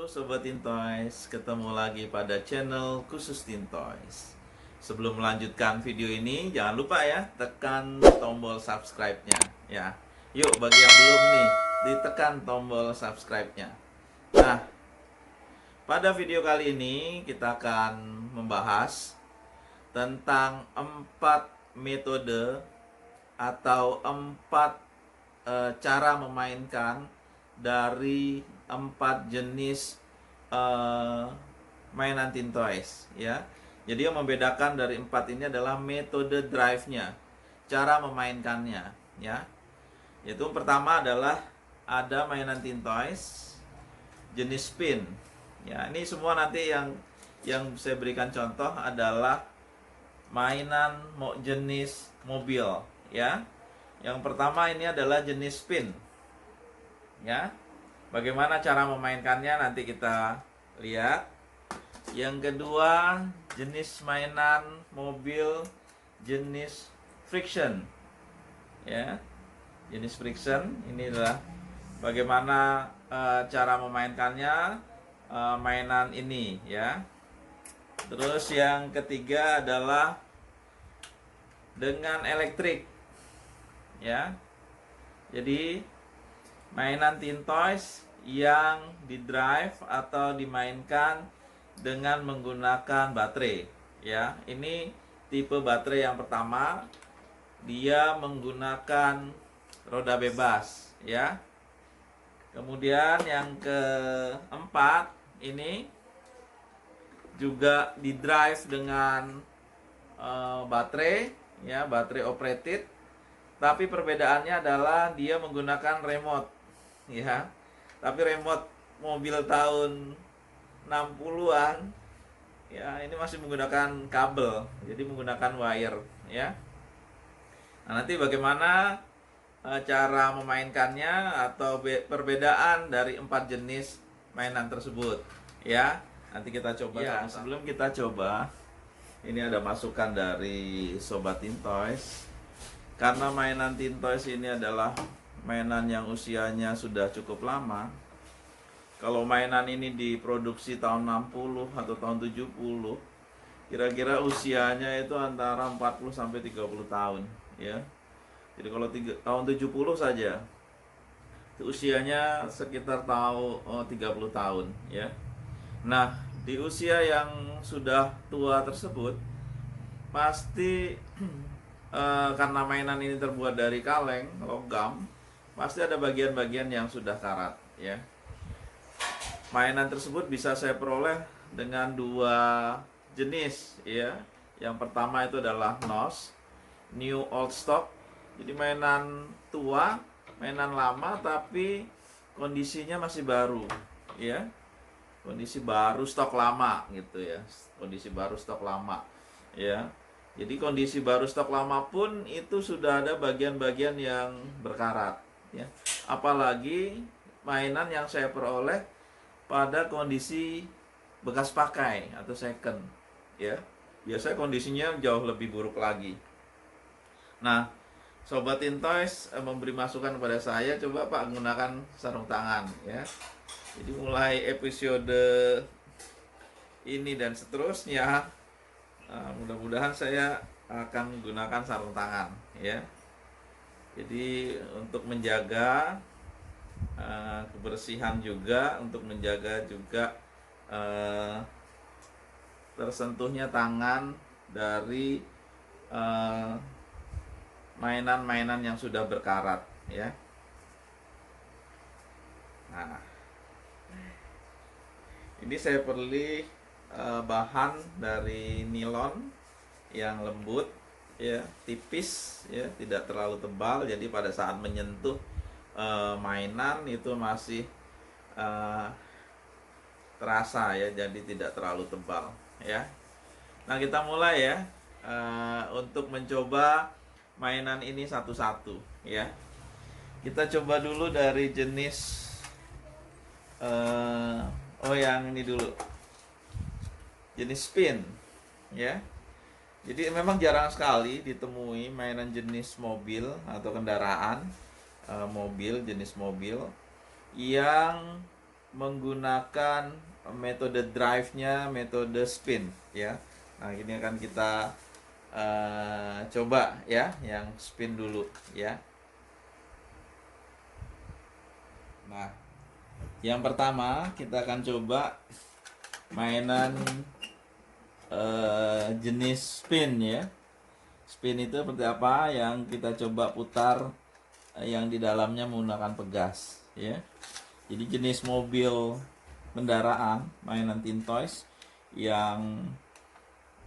Sobat Tintoys, ketemu lagi pada channel khusus Tintoys. Sebelum melanjutkan video ini, jangan lupa ya, tekan tombol subscribe-nya ya. Yuk, bagi yang belum nih, ditekan tombol subscribe-nya. Nah, pada video kali ini kita akan membahas tentang 4 metode atau 4 cara memainkan dari 4 jenis mainan Tintoys ya. Jadi yang membedakan dari 4 ini adalah metode drive-nya, cara memainkannya ya. Yaitu pertama adalah ada mainan Tintoys jenis spin. Ya, ini semua nanti yang saya berikan contoh adalah mainan jenis mobil ya. Yang pertama ini adalah jenis spin. Ya. Bagaimana cara memainkannya nanti kita lihat. Yang kedua, jenis mainan mobil jenis friction. Ya. Jenis friction ini adalah bagaimana cara memainkannya mainan ini ya. Terus yang ketiga adalah dengan elektrik. Ya. Jadi mainan Tintoys yang di-drive atau dimainkan dengan menggunakan baterai ya. Ini tipe baterai yang pertama, dia menggunakan roda bebas ya. Kemudian yang keempat ini juga di-drive dengan baterai ya, baterai operated. Tapi perbedaannya adalah dia menggunakan remote ya. Tapi remote mobil tahun 60-an ya, ini masih menggunakan kabel. Jadi menggunakan wire ya. Nah, nanti bagaimana cara memainkannya atau perbedaan dari 4 jenis mainan tersebut ya. Nanti kita coba ya, sebelum kita coba, ini ada masukan dari Sobat Tintoys. Karena mainan Tintoys ini adalah mainan yang usianya sudah cukup lama. Kalau mainan ini diproduksi tahun 60 atau tahun 70, kira-kira usianya itu antara 40 sampai 30 tahun, ya. Jadi kalau tahun 70 saja, itu usianya sekitar 30 tahun, ya. Nah, di usia yang sudah tua tersebut, pasti karena mainan ini terbuat dari kaleng, logam, pasti ada bagian-bagian yang sudah karat ya. Mainan tersebut bisa saya peroleh dengan 2 jenis ya. Yang pertama itu adalah NOS, New Old Stock. Jadi mainan tua, mainan lama tapi kondisinya masih baru ya. Kondisi baru stok lama gitu ya. Kondisi baru stok lama ya. Jadi kondisi baru stok lama pun itu sudah ada bagian-bagian yang berkarat ya. Apalagi mainan yang saya peroleh pada kondisi bekas pakai atau second ya. Biasanya kondisinya jauh lebih buruk lagi. Nah, Sobat Tintoys memberi masukan kepada saya, coba Pak gunakan sarung tangan ya. Jadi mulai episode ini dan seterusnya, mudah-mudahan saya akan menggunakan sarung tangan ya. Jadi untuk menjaga kebersihan juga, untuk menjaga juga tersentuhnya tangan dari mainan-mainan yang sudah berkarat ya. Nah, ini saya beli bahan dari nilon yang lembut ya, tipis ya, tidak terlalu tebal. Jadi pada saat menyentuh mainan itu masih terasa ya, jadi tidak terlalu tebal ya. Nah, kita mulai ya untuk mencoba mainan ini satu-satu ya. Kita coba dulu dari jenis yang ini dulu, jenis spin ya. Jadi memang jarang sekali ditemui mainan jenis mobil atau kendaraan mobil, jenis mobil yang menggunakan metode drive-nya, metode spin ya. Nah, ini akan kita coba ya, yang spin dulu ya. Nah, yang pertama kita akan coba mainan jenis spin ya. Spin itu seperti apa? Yang kita coba putar yang di dalamnya menggunakan pegas ya. Jadi jenis mobil kendaraan mainan Teen Toys yang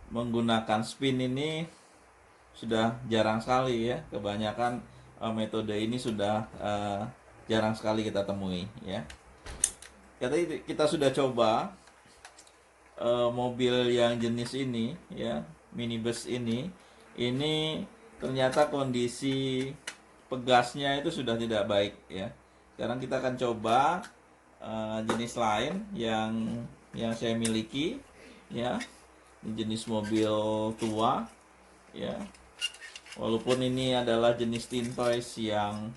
menggunakan spin ini sudah jarang sekali ya. Kebanyakan metode ini sudah jarang sekali kita temui ya. Kita sudah coba mobil yang jenis ini ya, minibus ini ternyata kondisi pegasnya itu sudah tidak baik ya. Sekarang kita akan coba jenis lain yang saya miliki ya. Ini jenis mobil tua ya. Walaupun ini adalah jenis Teen Toys yang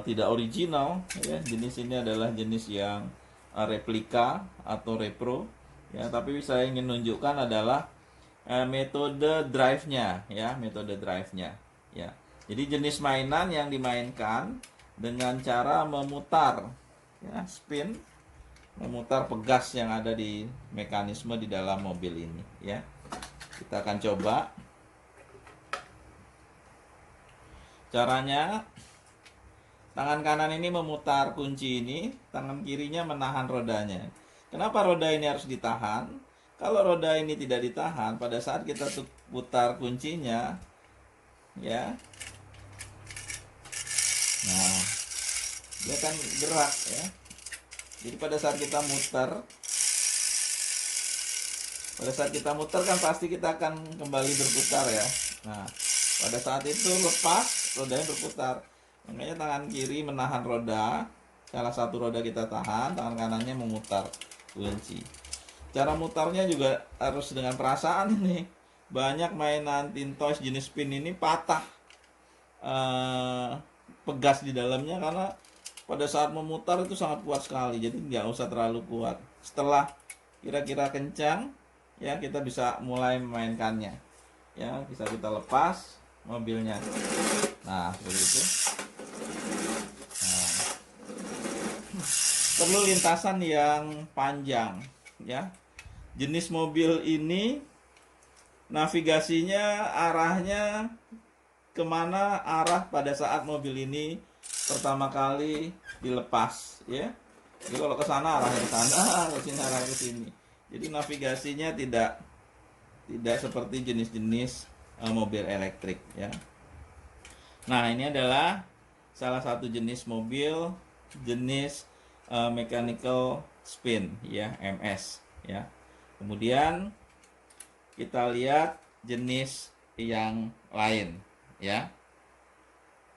tidak original ya. Jenis ini adalah jenis yang replika atau repro ya, tapi saya ingin menunjukkan adalah metode drive-nya ya, metode drive-nya ya. Jadi jenis mainan yang dimainkan dengan cara memutar ya, spin, memutar pegas yang ada di mekanisme di dalam mobil ini ya. Kita akan coba caranya. Tangan kanan ini memutar kunci ini, tangan kirinya menahan rodanya. Kenapa roda ini harus ditahan? Kalau roda ini tidak ditahan, pada saat kita putar kuncinya ya, nah dia akan gerak ya. Jadi pada saat kita muter kan pasti kita akan kembali berputar ya. Nah, pada saat itu lepas, rodanya berputar. Makanya tangan kiri menahan roda, salah satu roda kita tahan, tangan kanannya memutar kunci. Cara mutarnya juga harus dengan perasaan ini. Banyak mainan Teen Toys jenis spin ini patah pegas di dalamnya karena pada saat memutar itu sangat kuat sekali. Jadi nggak usah terlalu kuat. Setelah kira-kira kencang, ya kita bisa mulai memainkannya. Ya, bisa kita lepas mobilnya. Nah, seperti itu. Nah, perlu lintasan yang panjang ya. Jenis mobil ini navigasinya arahnya kemana arah pada saat mobil ini pertama kali dilepas ya. Jadi kalau ke sana arahnya ke sana, ke sini arahnya ke sini. Jadi navigasinya tidak seperti jenis-jenis mobil elektrik ya. Nah, ini adalah salah satu jenis mobil jenis mechanical spin ya, MS ya. Kemudian kita lihat jenis yang lain ya.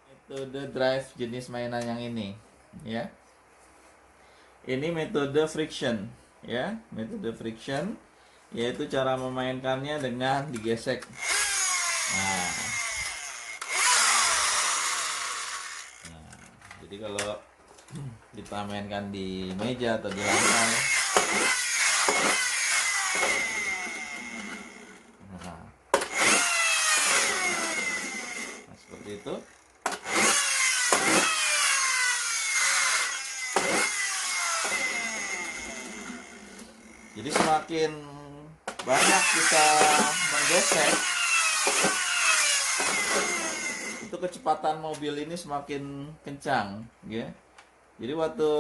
Metode drive jenis mainan yang ini ya. Ini metode friction ya, metode friction yaitu cara memainkannya dengan digesek. Nah, jadi kalau kita mainkan di meja atau di lantai, nah seperti itu. Jadi semakin banyak kita menggesek, itu kecepatan mobil ini semakin kencang ya. Jadi waktu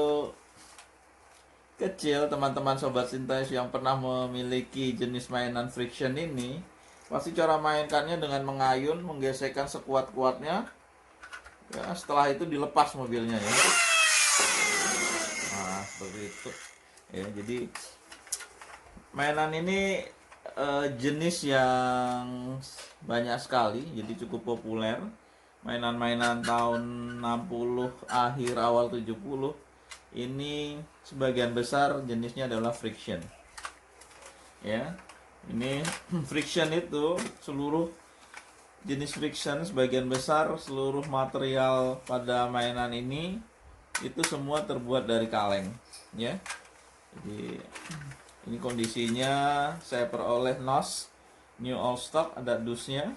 kecil teman-teman sobat Teen Toys yang pernah memiliki jenis mainan friction ini, pasti cara mainkannya dengan mengayun, menggesekkan sekuat-kuatnya ya, setelah itu dilepas mobilnya ya. Nah, seperti itu ya. Jadi mainan ini jenis yang banyak sekali, jadi cukup populer. Mainan-mainan tahun 60 akhir awal 70 ini sebagian besar jenisnya adalah friction ya. Ini friction itu seluruh jenis friction, sebagian besar seluruh material pada mainan ini itu semua terbuat dari kaleng, ya. Jadi ini kondisinya saya peroleh NOS New All Stock, ada dusnya.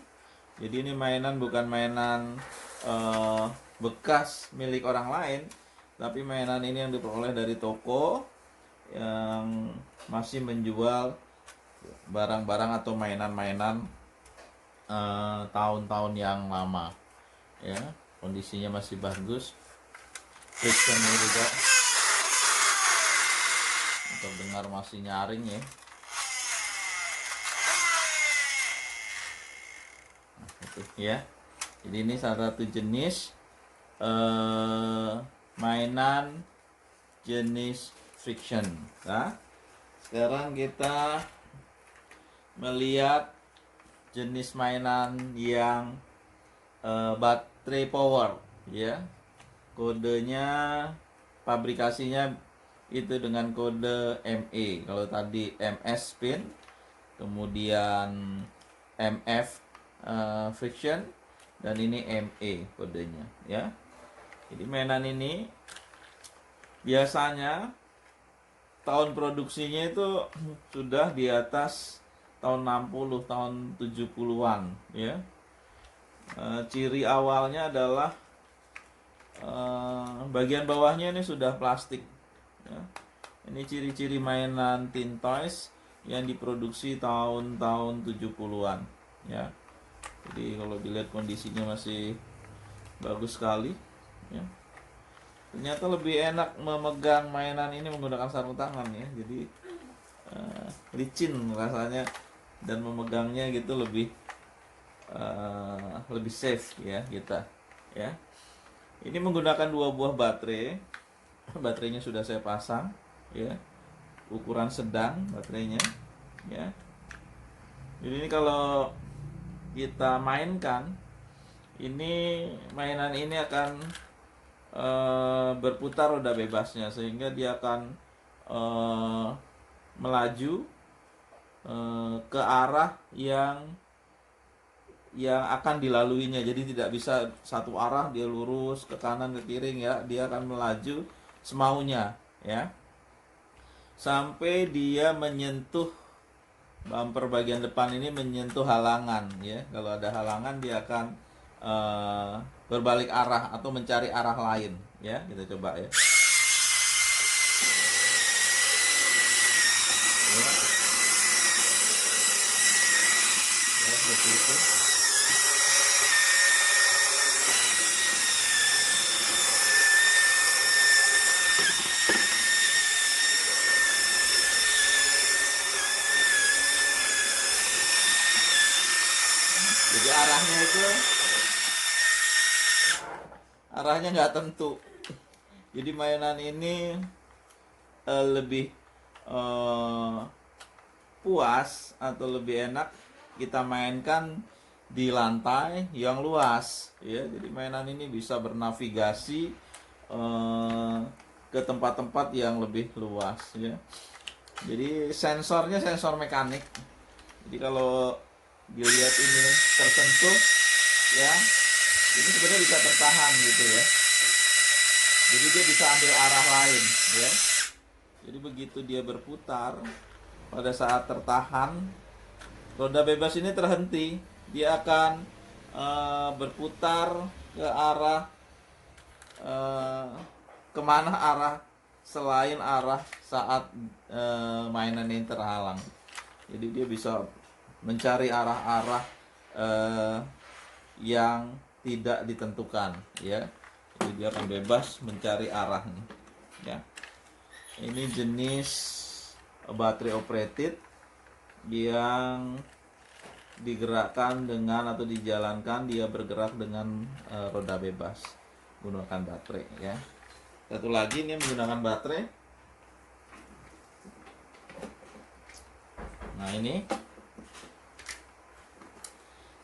Jadi ini mainan bukan mainan bekas milik orang lain, tapi mainan ini yang diperoleh dari toko yang masih menjual barang-barang atau mainan-mainan tahun-tahun yang lama, ya. Kondisinya masih bagus, frictionnya juga terdengar masih nyaring, ya. Nah, itu ya. Jadi ini salah satu jenis mainan jenis friction. Nah, sekarang kita melihat jenis mainan yang baterai power, ya. Kodenya, pabrikasinya itu dengan kode ME. Kalau tadi MS spin, kemudian MF friction, dan ini ME kodenya, ya. Jadi mainan ini biasanya tahun produksinya itu sudah di atas tahun 60, tahun 70-an, ya. Ciri awalnya adalah bagian bawahnya ini sudah plastik, ya. Ini ciri-ciri mainan Teen Toys yang diproduksi tahun-tahun 70-an, ya. Jadi kalau dilihat kondisinya masih bagus sekali, ya. Ternyata lebih enak memegang mainan ini menggunakan sarung tangan, ya. Jadi licin rasanya dan memegangnya gitu lebih safe, ya, kita, ya. Ini menggunakan 2 buah baterai. Baterainya sudah saya pasang, ya. Ukuran sedang baterainya, ya. Jadi ini kalau kita mainkan, ini mainan ini akan berputar roda bebasnya, sehingga dia akan melaju ke arah yang akan dilaluinya. Jadi tidak bisa satu arah, dia lurus ke kanan ke kiri, ya. Dia akan melaju semaunya, ya, sampai dia menyentuh bumper bagian depan ini, menyentuh halangan, ya. Kalau ada halangan dia akan berbalik arah atau mencari arah lain, ya. Kita coba, ya. Ya, seperti itu. Jadi arahnya nggak tentu. Jadi mainan ini lebih puas atau lebih enak kita mainkan di lantai yang luas, ya. Jadi mainan ini bisa bernavigasi ke tempat-tempat yang lebih luas, ya. Jadi sensornya sensor mekanik. Jadi kalau dilihat ini tersentuh, ya, ini sebenarnya bisa tertahan gitu, ya. Jadi dia bisa ambil arah lain, ya. Jadi begitu dia berputar, pada saat tertahan, roda bebas ini terhenti. Dia akan berputar ke arah kemana arah selain arah saat mainan ini terhalang. Jadi dia bisa mencari arah-arah yang tidak ditentukan, ya. Jadi dia akan bebas mencari arahnya, ya. Ini jenis baterai operated yang digerakkan dengan atau dijalankan, dia bergerak dengan roda bebas menggunakan baterai, ya. Satu lagi ini menggunakan baterai. Nah, ini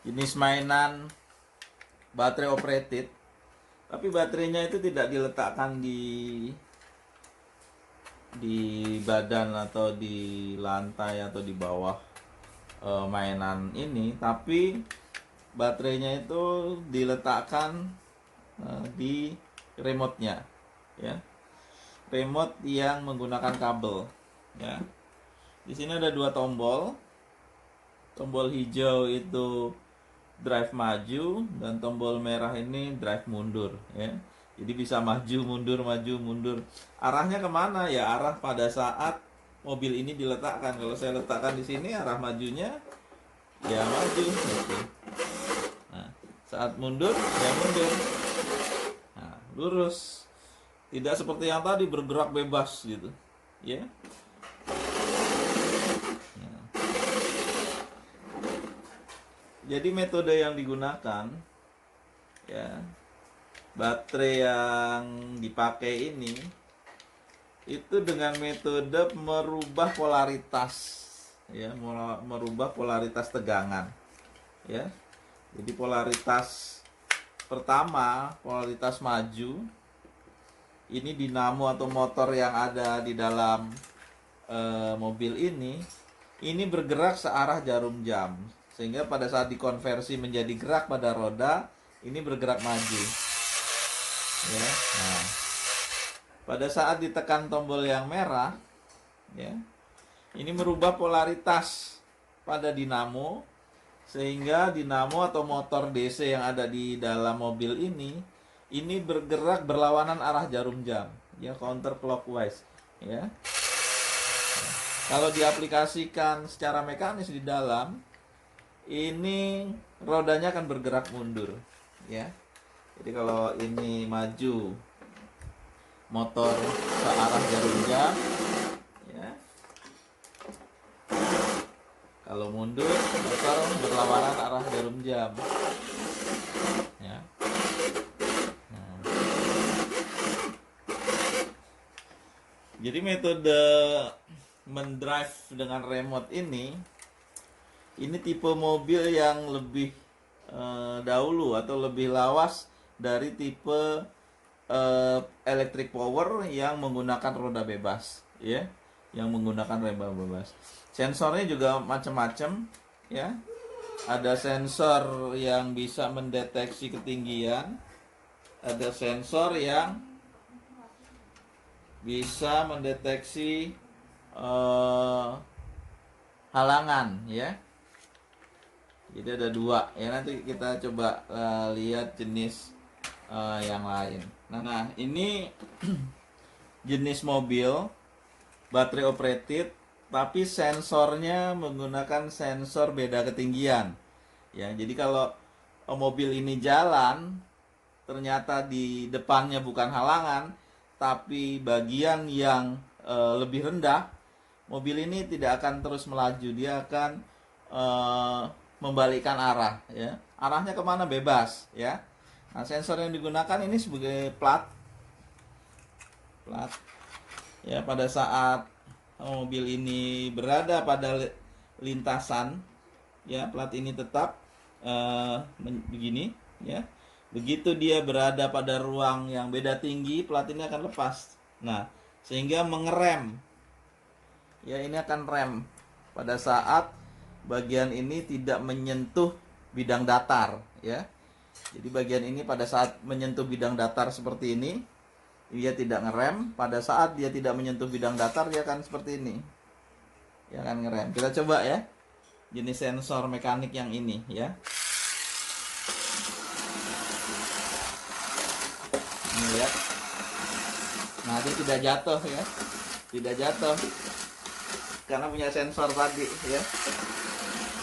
jenis mainan baterai operated, tapi baterainya itu tidak diletakkan di badan atau di lantai atau di bawah mainan ini, tapi baterainya itu diletakkan di remote-nya. ya. Remote yang menggunakan kabel, ya. Di sini ada dua tombol. Tombol hijau itu drive maju dan tombol merah ini drive mundur, ya. Jadi bisa maju mundur. Arahnya kemana? Ya arah pada saat mobil ini diletakkan. Kalau saya letakkan di sini, arah majunya ya maju, gitu. Nah, saat mundur ya mundur. Nah, lurus. Tidak seperti yang tadi bergerak bebas gitu, ya. Nah, jadi metode yang digunakan, ya, baterai yang dipakai ini itu dengan metode merubah polaritas, ya, merubah polaritas tegangan, ya. Jadi polaritas pertama, polaritas maju, ini dinamo atau motor yang ada di dalam mobil ini bergerak searah jarum jam, sehingga pada saat dikonversi menjadi gerak pada roda, ini bergerak maju, ya. Nah, pada saat ditekan tombol yang merah, ya, ini merubah polaritas pada dinamo, sehingga dinamo atau motor DC yang ada di dalam mobil ini bergerak berlawanan arah jarum jam, ya, counterclockwise, ya. Kalau diaplikasikan secara mekanis di dalam, ini rodanya akan bergerak mundur, ya. Jadi kalau ini maju, motor ke arah jarum jam, ya. Kalau mundur, motor berlawanan arah jarum jam, ya. Nah. Jadi metode mendrive dengan remote ini tipe mobil yang lebih dahulu atau lebih lawas dari tipe electric power yang menggunakan roda bebas, ya, yang menggunakan roda bebas. Sensornya juga macam-macam, ya. Ada sensor yang bisa mendeteksi ketinggian, ada sensor yang bisa mendeteksi halangan, ya. Jadi ada dua, ya. Nanti kita coba lihat jenis yang lain. Nah, ini jenis mobil baterai operated, tapi sensornya menggunakan sensor beda ketinggian, ya. Jadi kalau mobil ini jalan, ternyata di depannya bukan halangan, tapi bagian yang lebih rendah, mobil ini tidak akan terus melaju, dia akan membalikkan arah, ya. Arahnya kemana bebas, ya. Nah, sensor yang digunakan ini sebagai plat, ya. Pada saat mobil ini berada pada lintasan, ya, plat ini tetap begini, ya. Begitu dia berada pada ruang yang beda tinggi, plat ini akan lepas. Nah, sehingga mengerem, ya, ini akan rem pada saat bagian ini tidak menyentuh bidang datar, ya. Jadi bagian ini pada saat menyentuh bidang datar seperti ini, dia tidak ngerem. Pada saat dia tidak menyentuh bidang datar, dia akan seperti ini, dia akan ngerem. Kita coba, ya, jenis sensor mekanik yang ini, ya. Ini lihat. Nah, dia tidak jatuh, ya. Tidak jatuh karena punya sensor tadi, ya.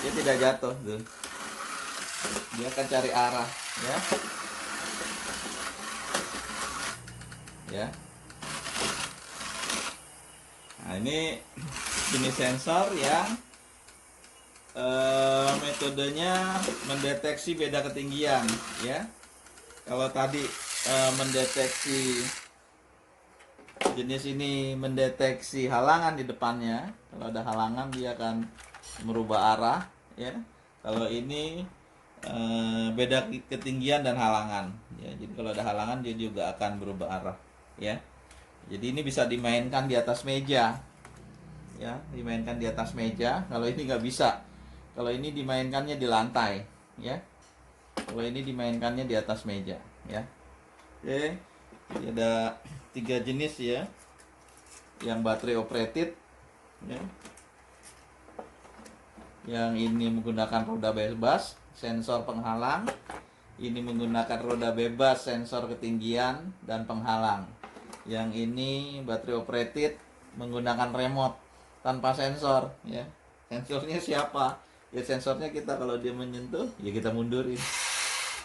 Dia tidak jatuh tuh. Dia akan cari arah, ya. Ya. Nah, ini jenis sensor yang metodenya mendeteksi beda ketinggian, ya. Kalau tadi mendeteksi jenis ini mendeteksi halangan di depannya, kalau ada halangan dia akan merubah arah, ya. Kalau ini beda ketinggian dan halangan, ya. Jadi kalau ada halangan dia juga akan berubah arah, ya. Jadi ini bisa dimainkan di atas meja, ya, dimainkan di atas meja. Kalau ini nggak bisa, kalau ini dimainkannya di lantai, ya. Kalau ini dimainkannya di atas meja, ya. Oke, jadi ada 3 jenis ya. Yang baterai operated ya. Yang ini menggunakan roda bebas, sensor penghalang. Ini menggunakan roda bebas, sensor ketinggian dan penghalang. Yang ini baterai operated menggunakan remote tanpa sensor ya. Sensornya siapa? Ya sensornya kita, kalau dia menyentuh ya kita mundurin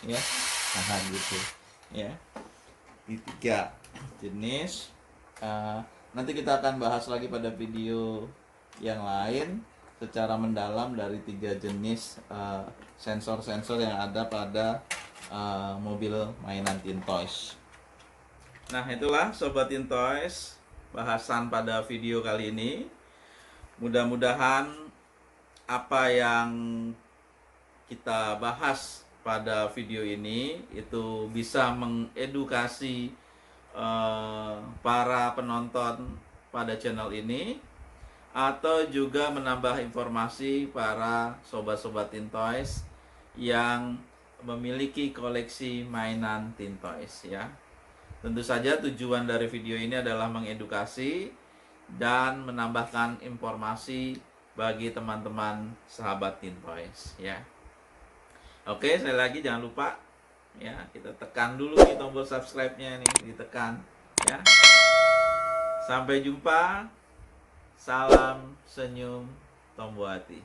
ya. Nah gitu ya. Ini 3 jenis. Nanti kita akan bahas lagi pada video yang lain secara mendalam dari 3 jenis sensor-sensor yang ada pada mobil mainan Teen Toys. Nah itulah Sobat Teen Toys, bahasan pada video kali ini. Mudah-mudahan apa yang kita bahas pada video ini itu bisa mengedukasi para penonton pada channel ini, atau juga menambah informasi para sobat-sobat Teen Toys yang memiliki koleksi mainan Teen Toys ya. Tentu saja tujuan dari video ini adalah mengedukasi dan menambahkan informasi bagi teman-teman sahabat Teen Toys ya. Oke, sekali lagi jangan lupa ya, kita tekan dulu di tombol subscribe-nya nih, ditekan ya. Sampai jumpa. Salam senyum Tombo Hati.